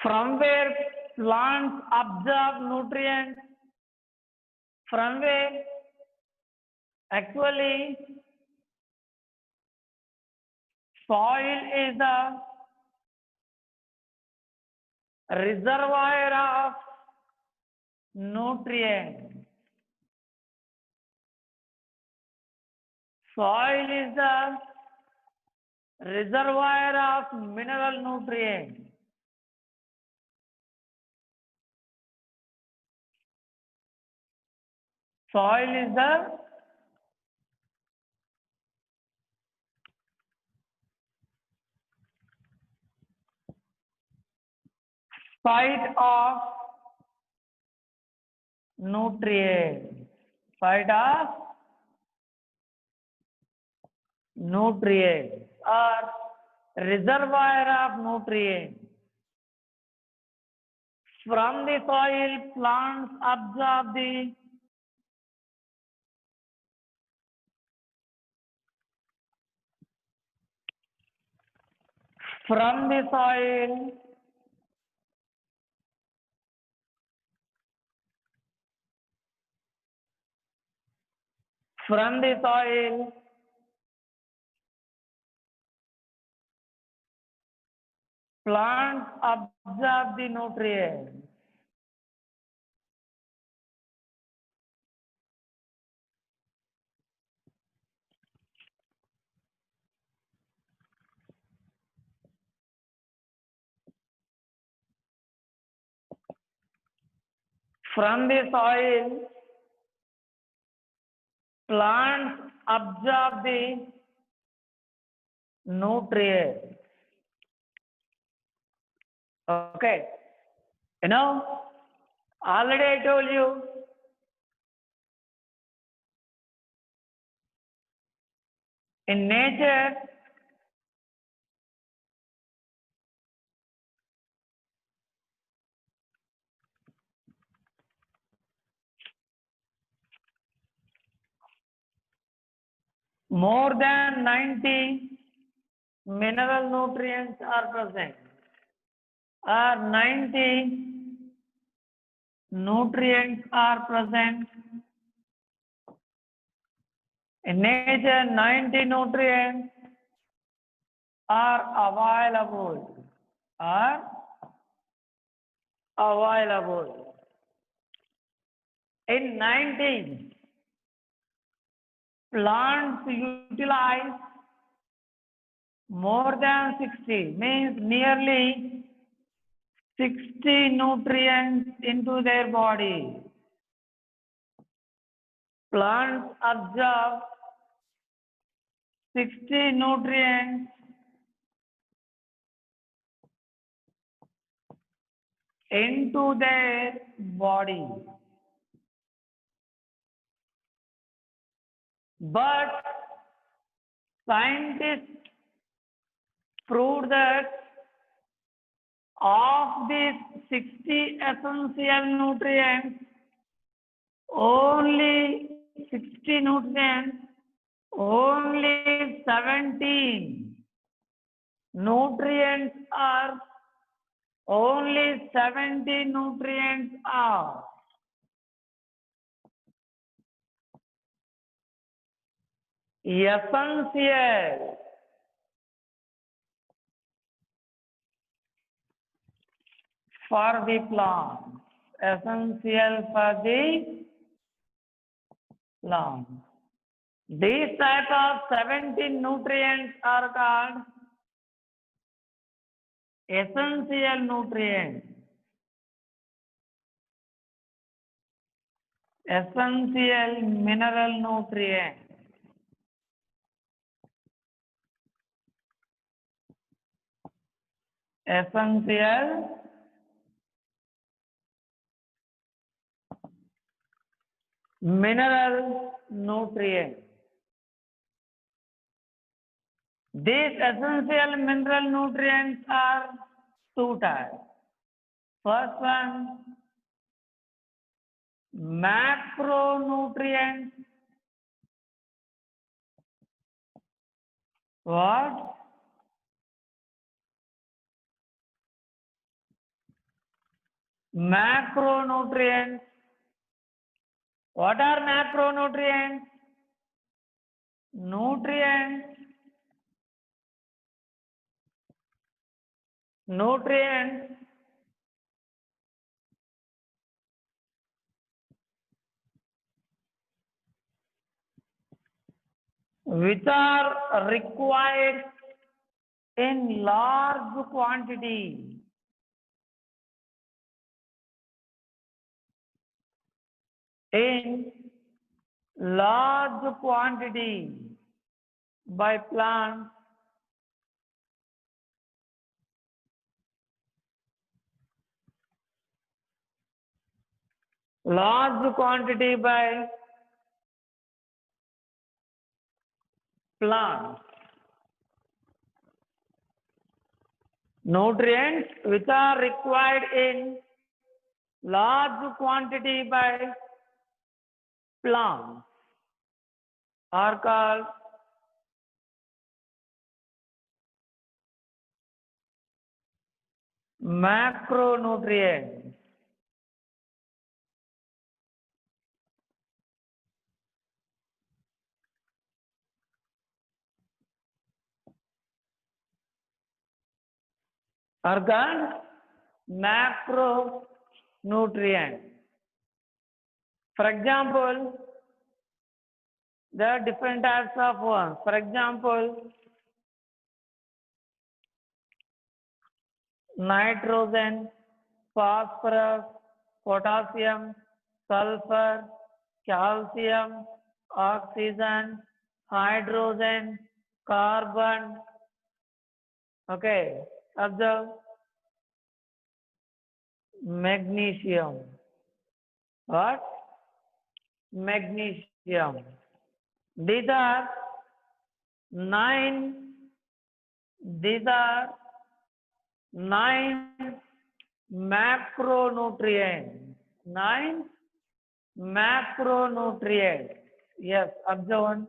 From where plants absorb nutrients, from where actually soil is the reservoir of nutrients. Soil is the reservoir of mineral nutrients. Soil is the site of nutrients. Site of nutrients or reservoir of nutrients. From the soil, plants absorb the from the soil, from the soil, plants absorb the nutrients. From the soil, plants absorb the nutrients. Okay. Already I told you, in nature, more than 90 mineral nutrients are present, or 90 nutrients are present. In nature, 90 nutrients are available. In 90, plants utilize more than 60, means nearly 60 nutrients into their body. Plants absorb 60 nutrients into their body. But scientists proved that of these 60 essential nutrients, only 60 nutrients, only 17 nutrients are, only 70 nutrients are essential for the plant. Essential for the plant. These type of 17 nutrients are called essential nutrients. Essential mineral nutrients. Essential mineral nutrients. These essential mineral nutrients are two types. First one, macronutrients. What? Macronutrients. What are macronutrients? Nutrients. Nutrients which are required in large quantity. In large quantity by plants large quantity by plants. Nutrients which are required in large quantity by plants are called macronutrients. Are called macronutrients. For example, there are different types of ones. For example, nitrogen, phosphorus, potassium, sulfur, calcium, oxygen, hydrogen, carbon. Okay, observe magnesium. What? Magnesium. These are nine. These are nine macronutrients. Nine macronutrients. Yes, observe one.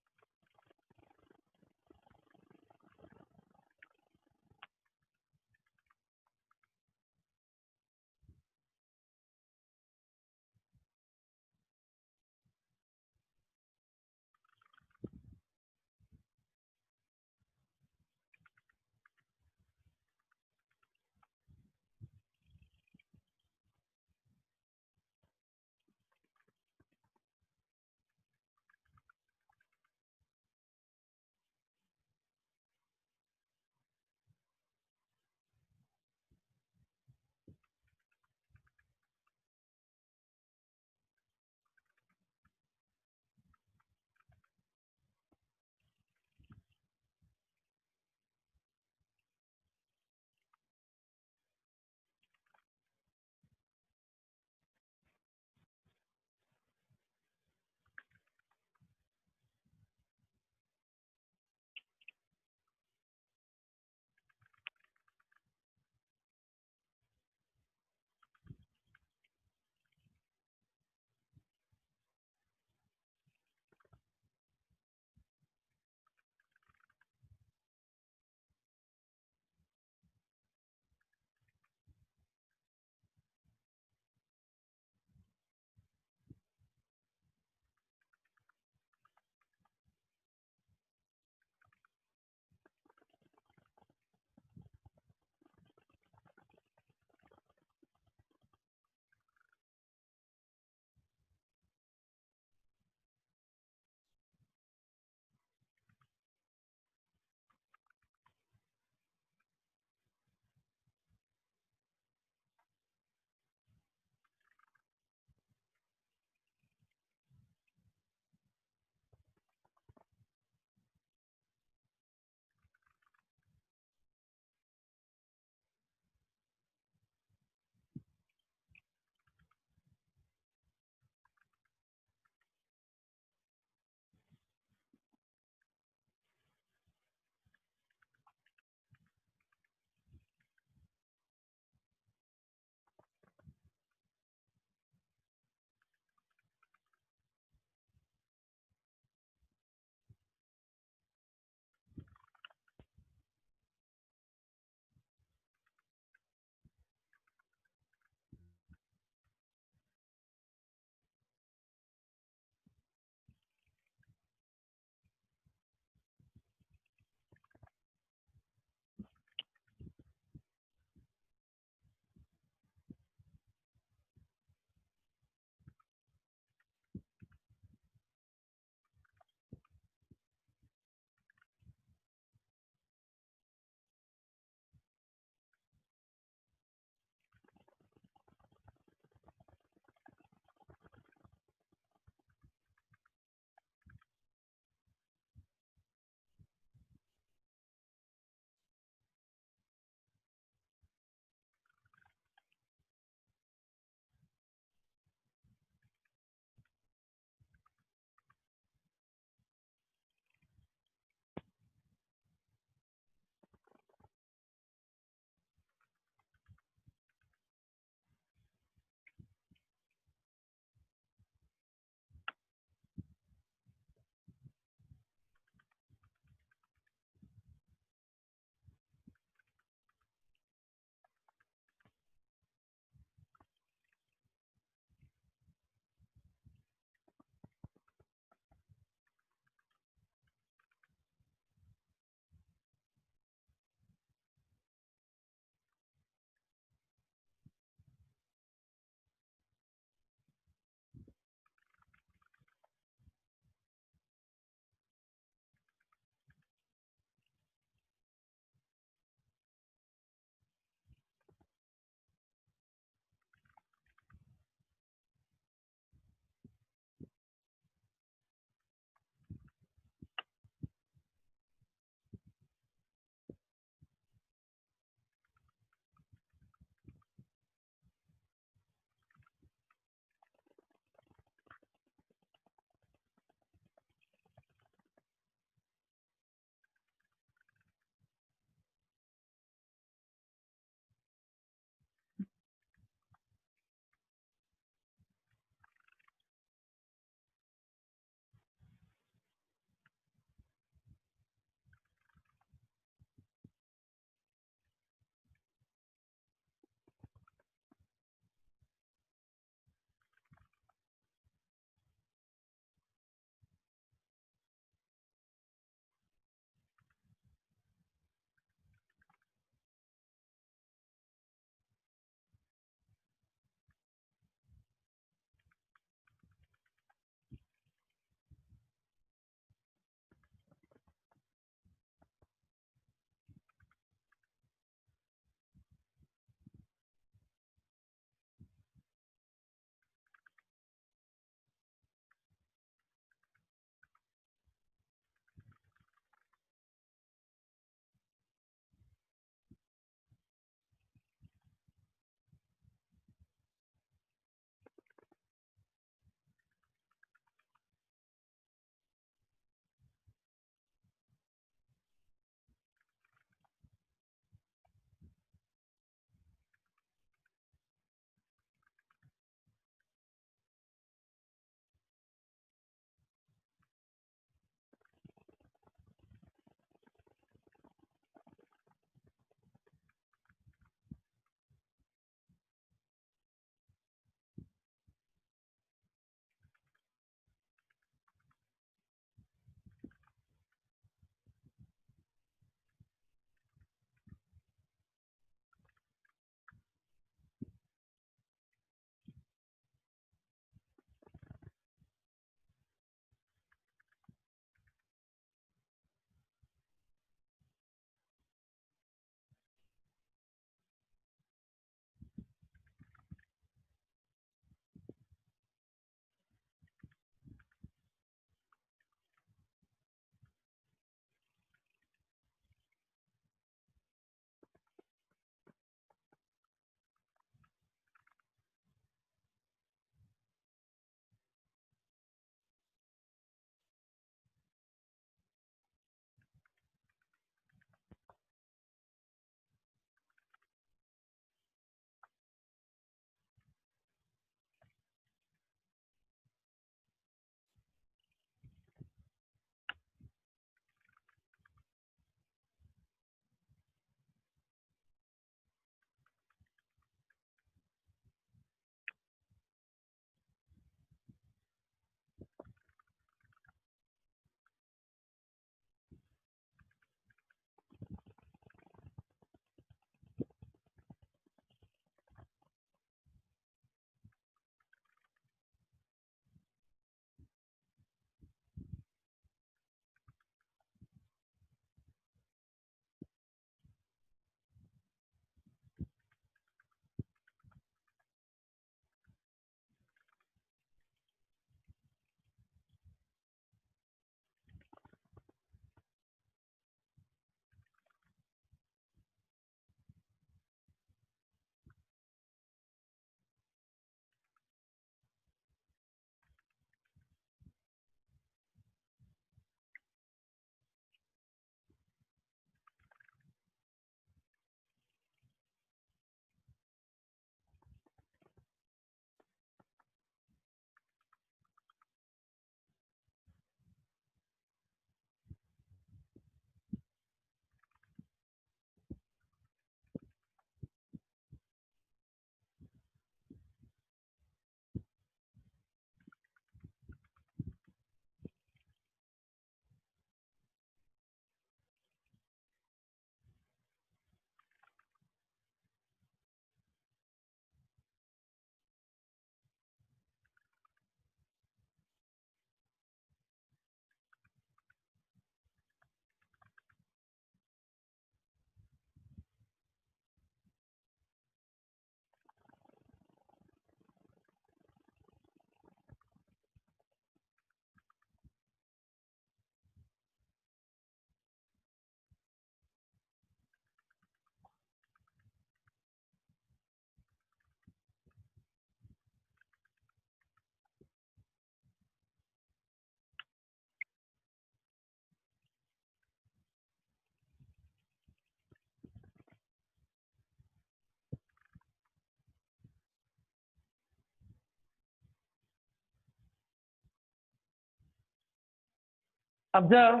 Observe,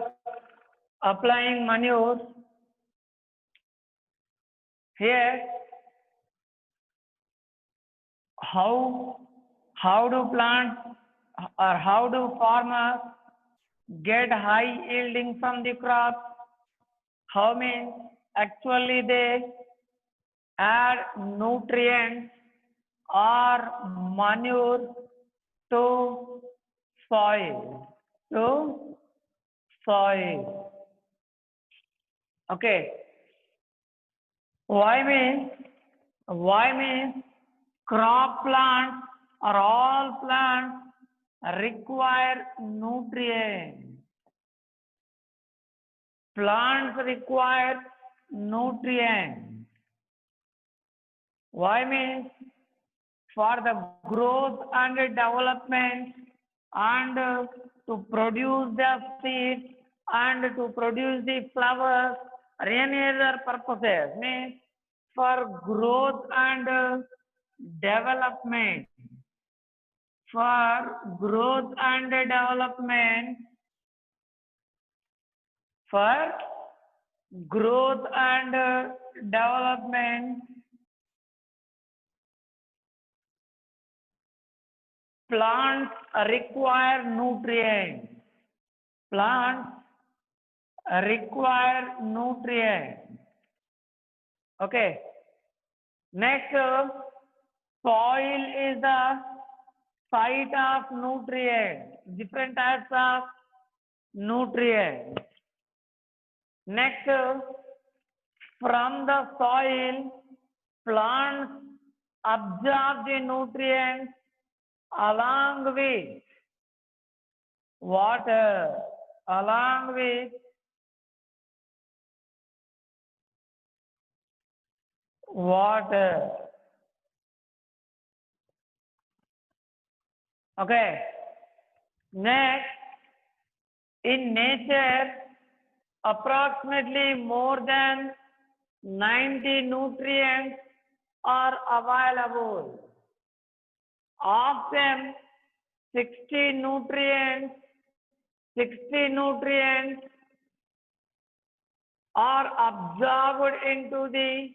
applying manure. Here, how do plants or how do farmers get high yielding from the crop? How means actually they add nutrients or manure to soil. Okay. Why means crop plants or all plants require nutrients. Plants require nutrients. Why means for the growth and development and to produce the seeds and to produce the flowers or any other purposes, means for growth and development. For growth and development, for growth and development, plants require nutrients. Plants require nutrients. Okay. Next, soil is the site of nutrients. Different types of nutrients. Next, from the soil, plants absorb the nutrients along with water, along with water. Okay. Next, in nature, approximately more than 90 nutrients are available. Of them, 60 nutrients are absorbed into the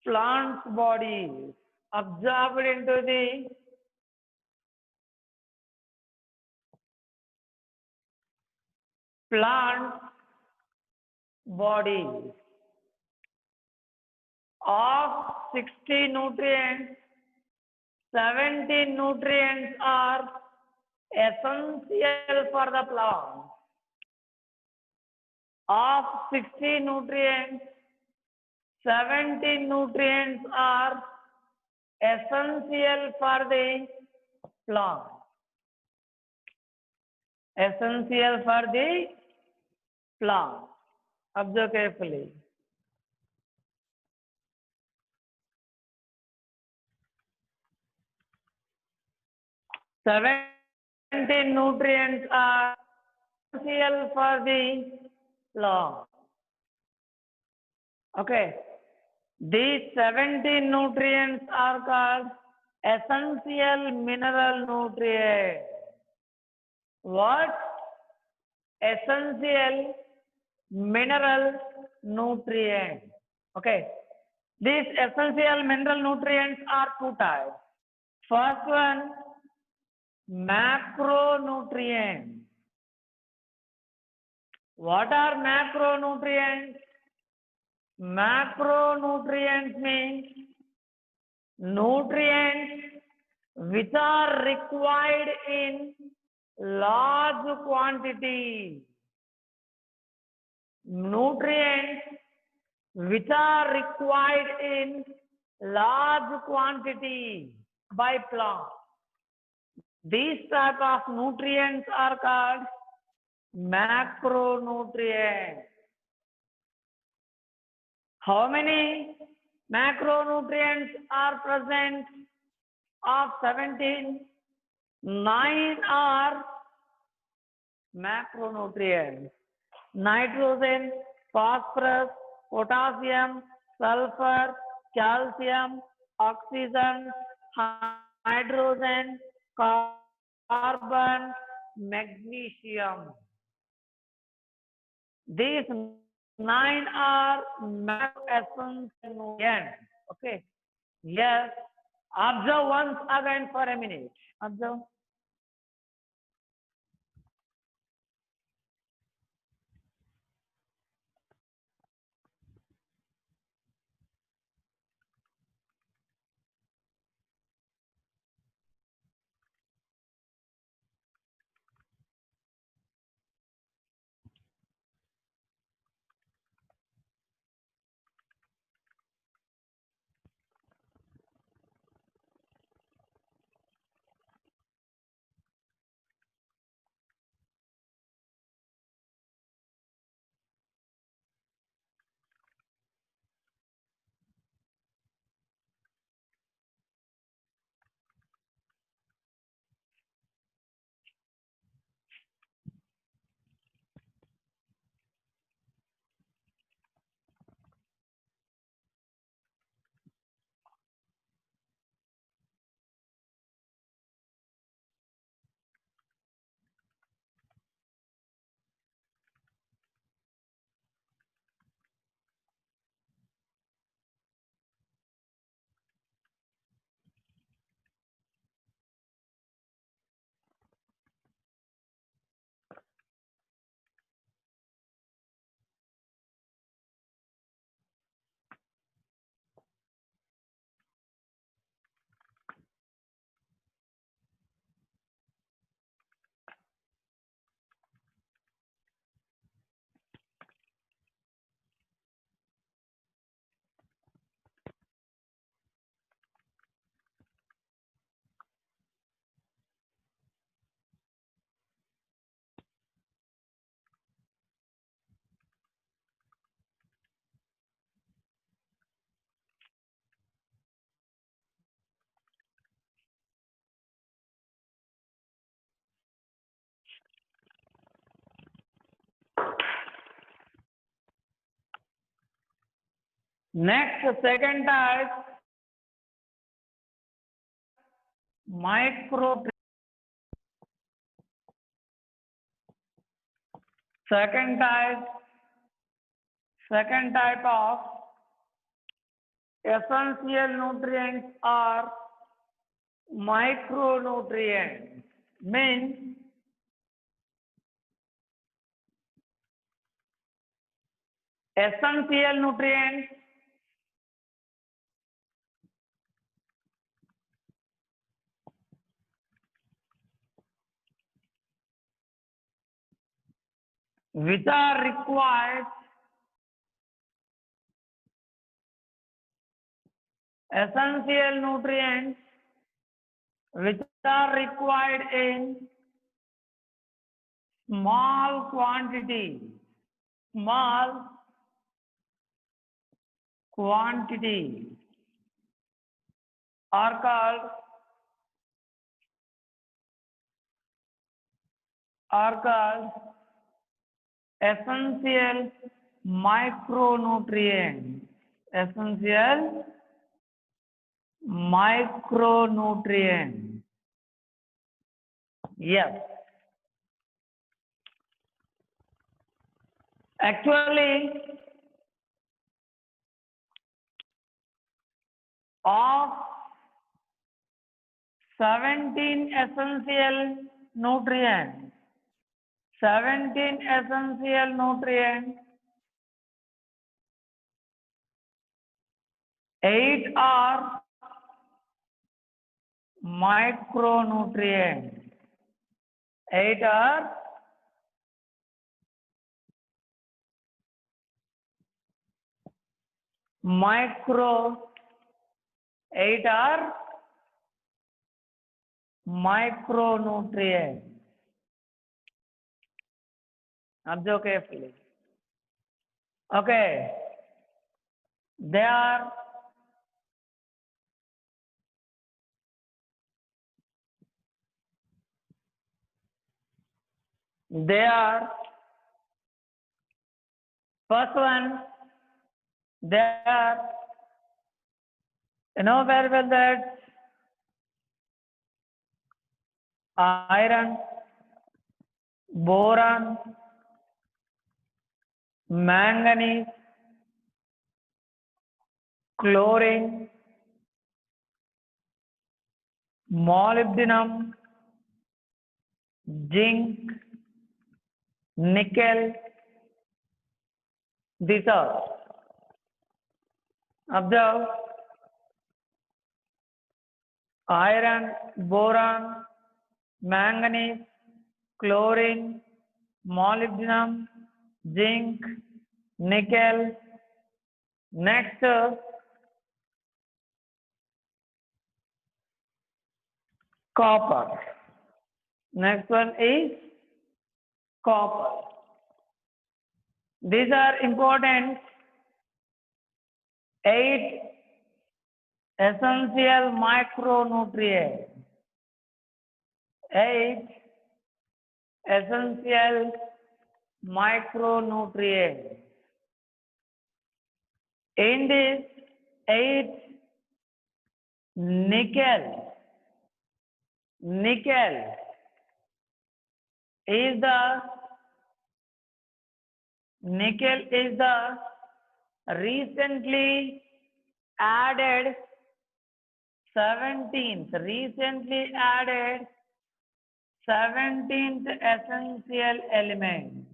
plant's body. Absorbed into the plant body. Of 60 nutrients, 17 nutrients are essential for the plant. Of 60 nutrients, 17 nutrients are essential for the plant. Essential for the plant. Observe carefully. Seventeen nutrients are essential for the plant. Okay. These 17 nutrients are called essential mineral nutrients. What? Essential mineral nutrients. Okay. These essential mineral nutrients are two types. First one, macronutrients. What are macronutrients? Macronutrients means nutrients which are required in large quantity. Nutrients which are required in large quantity by plants. These type of nutrients are called macronutrients. How many macronutrients are present? Of 17, 9 are macronutrients. Nitrogen, phosphorus, potassium, sulfur, calcium, oxygen, hydrogen, carbon, magnesium. These 9 are macroessential nutrients. Okay. Yes. Observe once again for a minute. Observe. Next, second type, micro. Second type of essential nutrients are micronutrients. Means essential nutrients which are required, essential nutrients which are required in small quantity, small quantity are called essential micronutrients. Essential micronutrients. Yes. Actually, of 17 essential nutrients, 8 are micronutrients. 8 are micronutrients. Observe carefully. Okay. They are first one, they are, you know very well that iron, boron, manganese, chlorine, molybdenum, zinc, nickel. These are, observe, iron, boron, manganese, chlorine, molybdenum, zinc, nickel. Next, copper. Next one is copper. These are important 8 essential micronutrients. 8 essential micronutrients. In this 8, nickel is the recently added 17th essential element.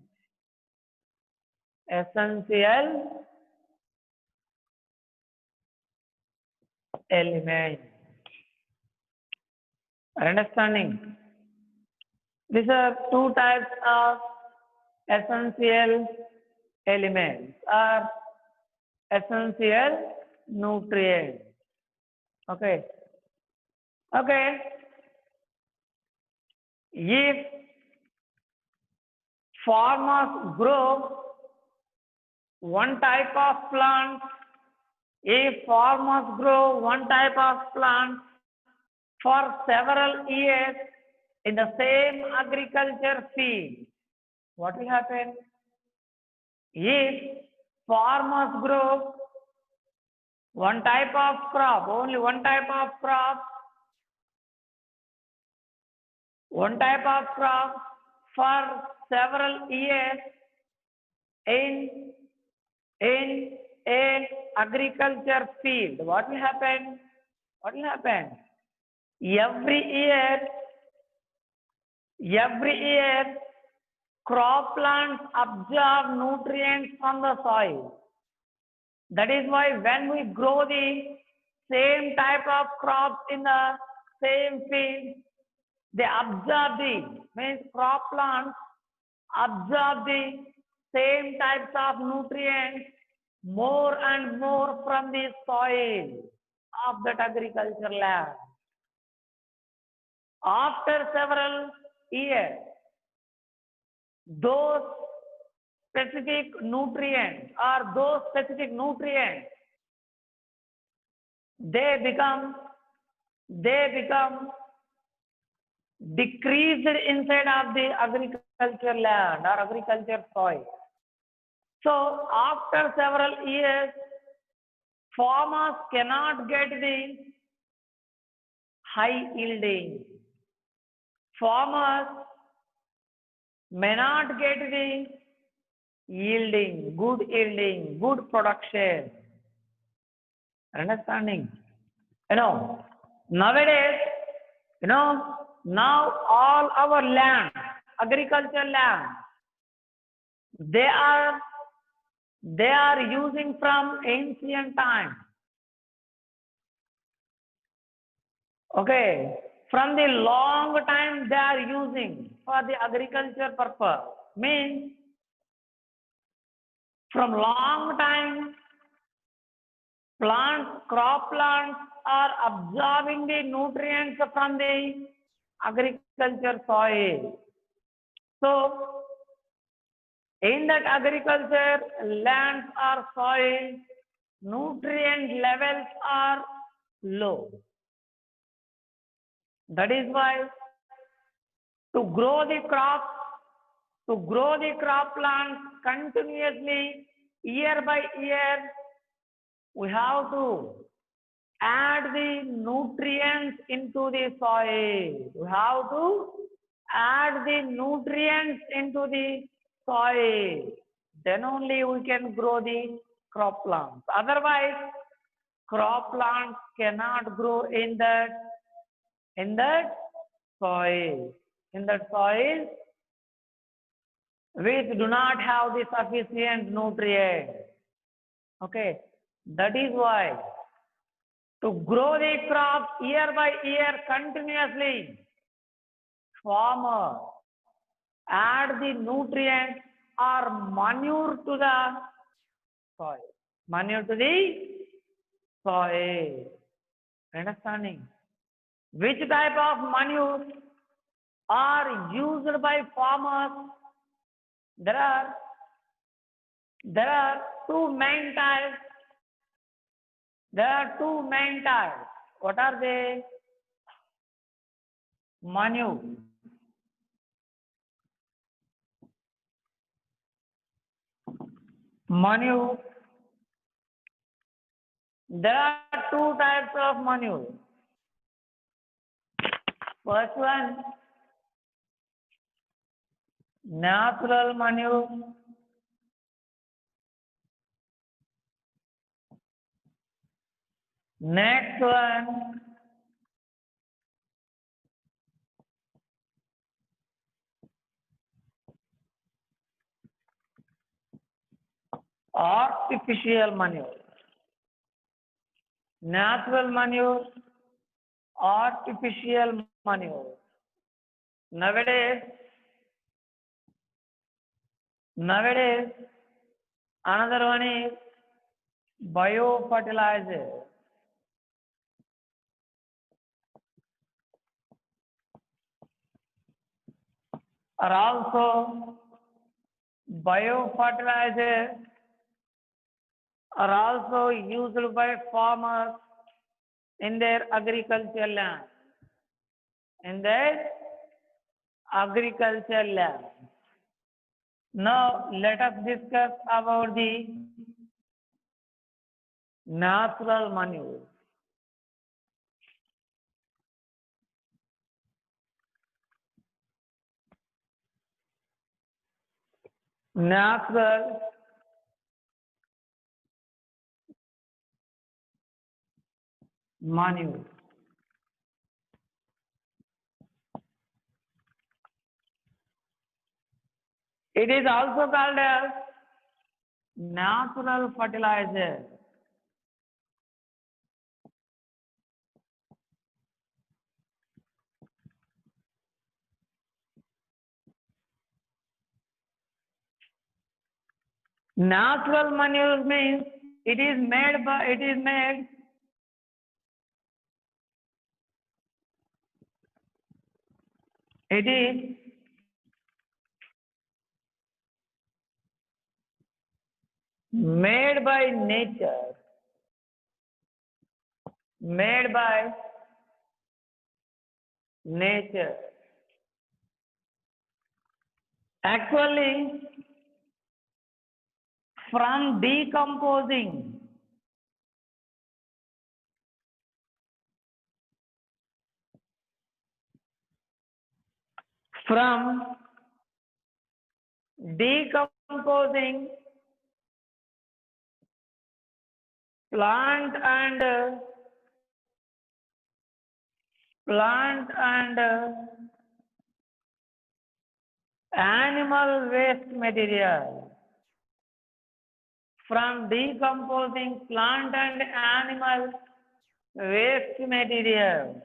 Understanding? These are 2 types of essential elements or essential nutrients. Okay. If farmers grow one type of plant, for several years in the same agriculture field, what will happen? If farmers grow one type of crop, only one type of crop for several years in an agriculture field, what will happen? Every year crop plants absorb nutrients from the soil. That is why when we grow the same type of crops in the same field, they absorb crop plants absorb the same types of nutrients more and more from the soil of that agriculture land. After several years, those specific nutrients they become decreased inside of the agriculture land or agriculture soil. So after several years, farmers cannot get the high yielding. Farmers may not get the good production. Understanding? Nowadays, now all our land, agriculture land, they are using from ancient times. Okay, from the long time they are using for the agriculture purpose. Means from long time crop plants are absorbing the nutrients from the agriculture soil. So in that agriculture land or soil, nutrient levels are low. That is why to grow the crop plants continuously year by year, we have to add the nutrients into the soil. We have to add the nutrients into the soil. Then only we can grow the crop plants. Otherwise, crop plants cannot grow in that soil. In that soil, which do not have the sufficient nutrients. Okay, that is why to grow the crops year by year continuously, farmer add the nutrients or manure to the soil. Manure to the soil. Understanding? Which type of manure are used by farmers? There are two main types. There are two main types. What are they? Manure. Manure. There are two types of manure. First one, natural manure. Next one, artificial manure. Natural manure, artificial manure. Nowadays, another one is biofertilizer. Are also biofertilizer are also used by farmers in their agricultural land. In their agricultural land. Now let us discuss about the natural manure. Natural manure. It is also called as natural fertilizer. Natural manure means it is made by nature, made by nature. Actually, from decomposing from decomposing plant and animal waste material. From decomposing plant and animal waste material,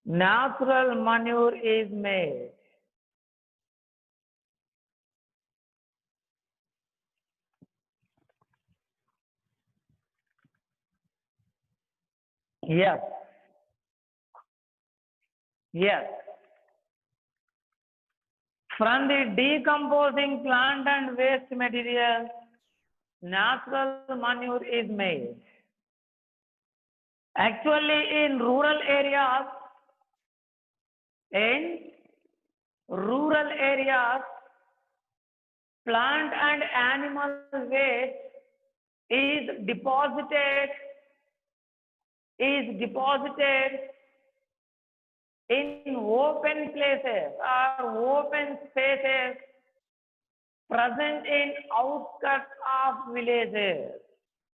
natural manure is made. Yes. Yes. From the decomposing plant and waste material, natural manure is made. Actually, in rural areas, plant and animal waste is deposited in open places or open spaces present in outskirts of villages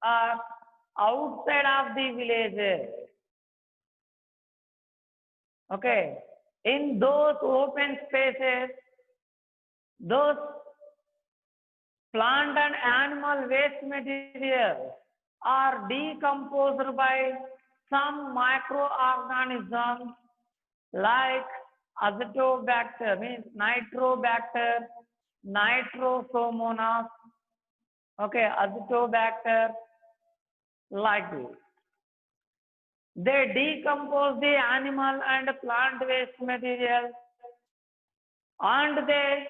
or outside of the villages. Okay. In those open spaces, those plant and animal waste materials are decomposed by some microorganisms like azotobacter, means nitrobacter, nitrosomonas, okay, azotobacter, like this. They decompose the animal and plant waste material and they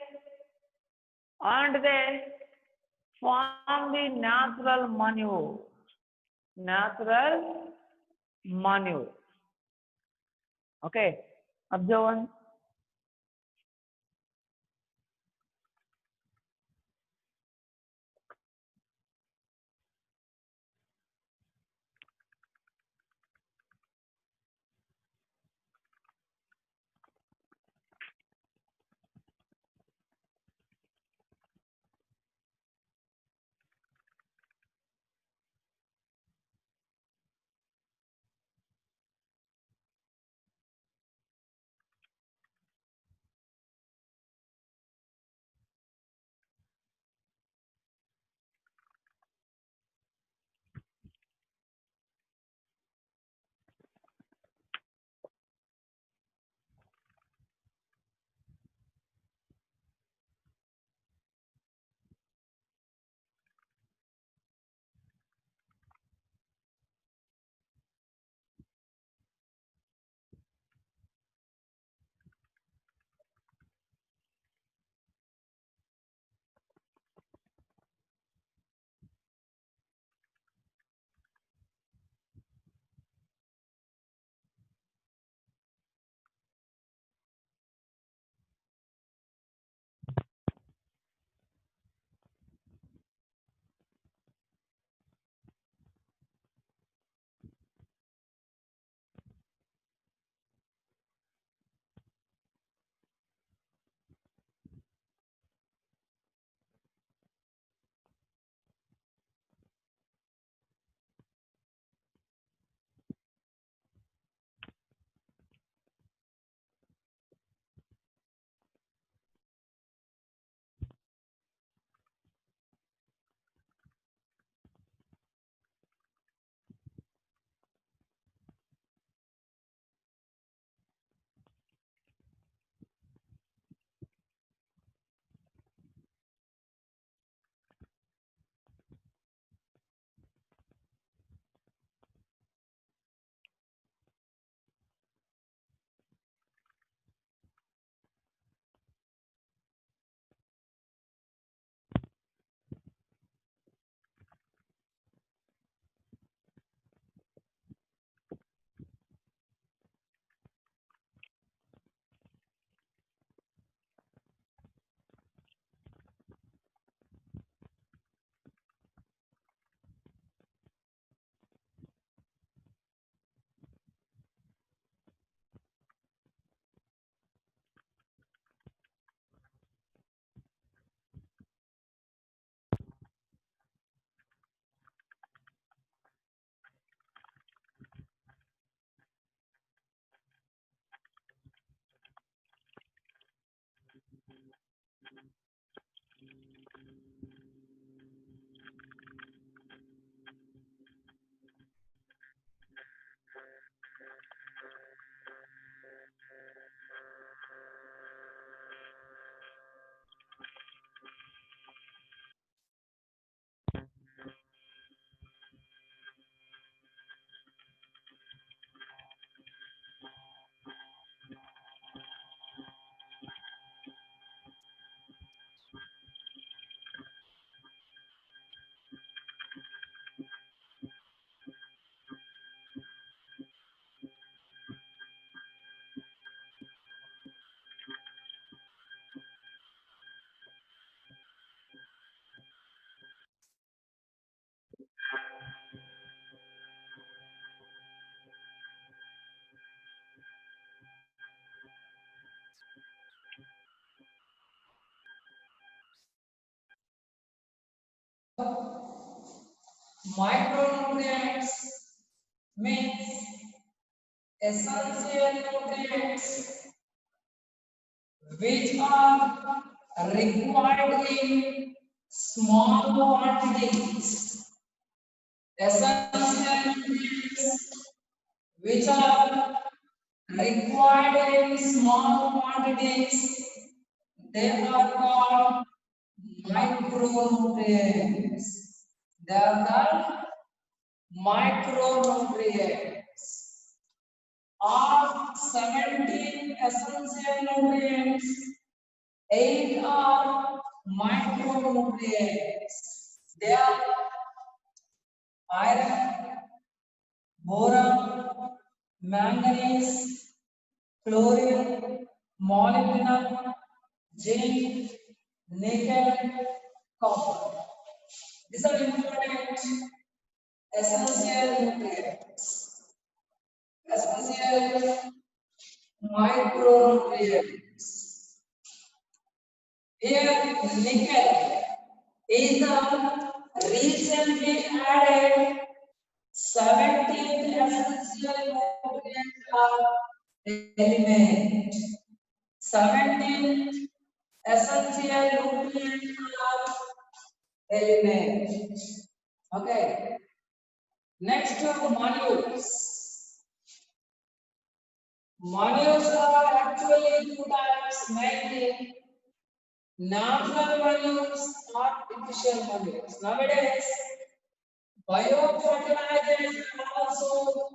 form the natural manure. Natural manure. Okay. Observe one. Micronutrients means essential nutrients which are required in small quantities. Essential nutrients which are required in small quantities, they are called micronutrients. They are called micronutrients. Of 17 essential nutrients, 8 are micronutrients. They are iron, boron, manganese, chlorine, molybdenum, zinc, nickel, copper. These are important essential nutrients. Essential micronutrients. Here, nickel is the recently added 17th essential nutrient element. 17th essential nutrient element. Okay. Next, molecules. Molecules are actually two types, mainly natural molecules, artificial molecules. Nowadays, biofertilizers are also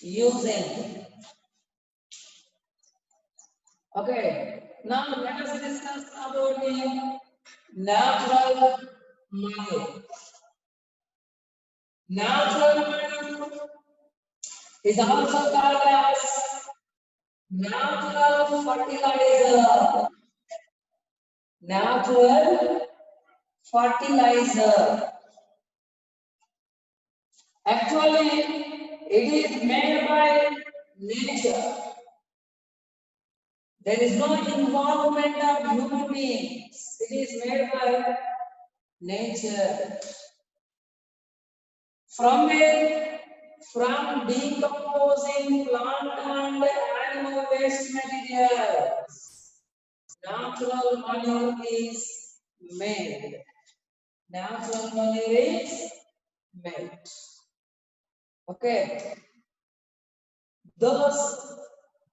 using. Okay, now let us discuss about the natural molecule. Natural molecule is also called as natural fertilizer. Natural fertilizer. Actually, it is made by nature. There is no involvement of human beings. It is made by nature. From where? From decomposing plant and animal waste materials. Natural manure is made. Natural manure is made. Okay. Those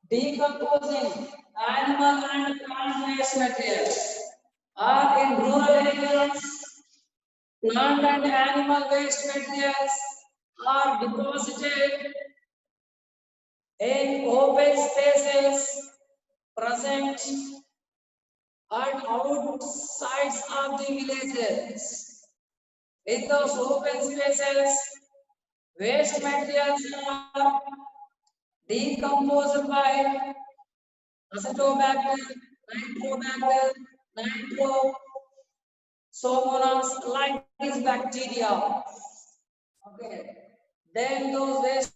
decomposing animal and plant waste materials are in rural areas. Plant and animal waste materials are deposited in open spaces present at outsides of the villages. In those open spaces, waste materials are decomposed by acetobacter, nitrobacter, nitro, Pseudomonas like this bacteria. Okay. Then those waste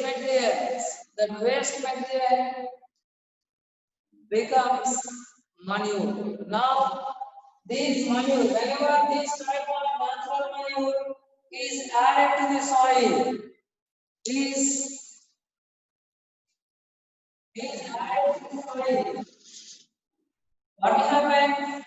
materials, that waste material becomes manure. Now, this manure, whenever this type of natural manure is added to the soil, is added to the soil, what happens?